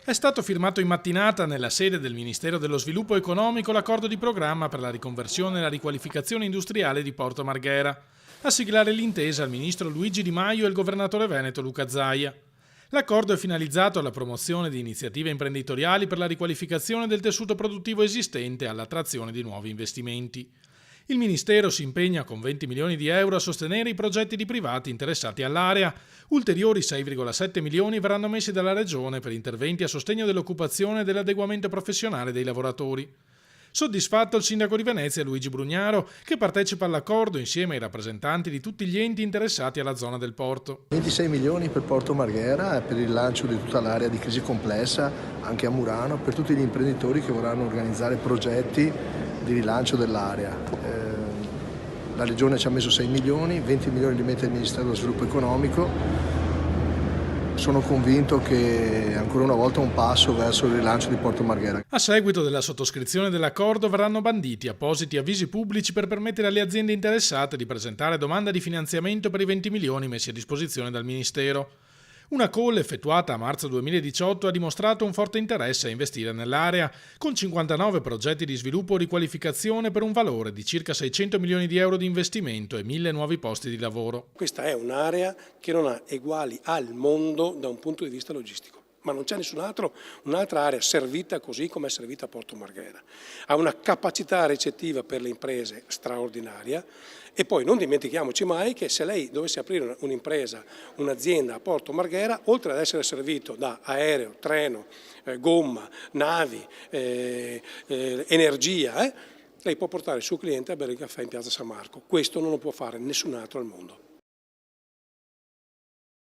È stato firmato in mattinata nella sede del Ministero dello Sviluppo Economico l'accordo di programma per la riconversione e la riqualificazione industriale di Porto Marghera. A siglare l'intesa il ministro Luigi Di Maio e il governatore veneto Luca Zaia. L'accordo è finalizzato alla promozione di iniziative imprenditoriali per la riqualificazione del tessuto produttivo esistente e all'attrazione di nuovi investimenti. Il Ministero si impegna con 20 milioni di euro a sostenere i progetti di privati interessati all'area. Ulteriori 6,7 milioni verranno messi dalla Regione per interventi a sostegno dell'occupazione e dell'adeguamento professionale dei lavoratori. Soddisfatto il sindaco di Venezia Luigi Brugnaro, che partecipa all'accordo insieme ai rappresentanti di tutti gli enti interessati alla zona del porto. 26 milioni per Porto Marghera per il lancio di tutta l'area di crisi complessa, anche a Murano, per tutti gli imprenditori che vorranno organizzare progetti di rilancio dell'area. La Regione ci ha messo 6 milioni, 20 milioni li mette il Ministero dello Sviluppo Economico. Sono convinto che ancora una volta un passo verso il rilancio di Porto Marghera. A seguito della sottoscrizione dell'accordo verranno banditi appositi avvisi pubblici per permettere alle aziende interessate di presentare domanda di finanziamento per i 20 milioni messi a disposizione dal Ministero. Una call effettuata a marzo 2018 ha dimostrato un forte interesse a investire nell'area, con 59 progetti di sviluppo o riqualificazione per un valore di circa 600 milioni di euro di investimento e 1000 nuovi posti di lavoro. Questa è un'area che non ha eguali al mondo da un punto di vista logistico. Ma non c'è un'altra area servita così come è servita Porto Marghera. Ha una capacità ricettiva per le imprese straordinaria e poi non dimentichiamoci mai che se lei dovesse aprire un'impresa, un'azienda a Porto Marghera, oltre ad essere servito da aereo, treno, gomma, navi, energia, lei può portare il suo cliente a bere il caffè in Piazza San Marco. Questo non lo può fare nessun altro al mondo.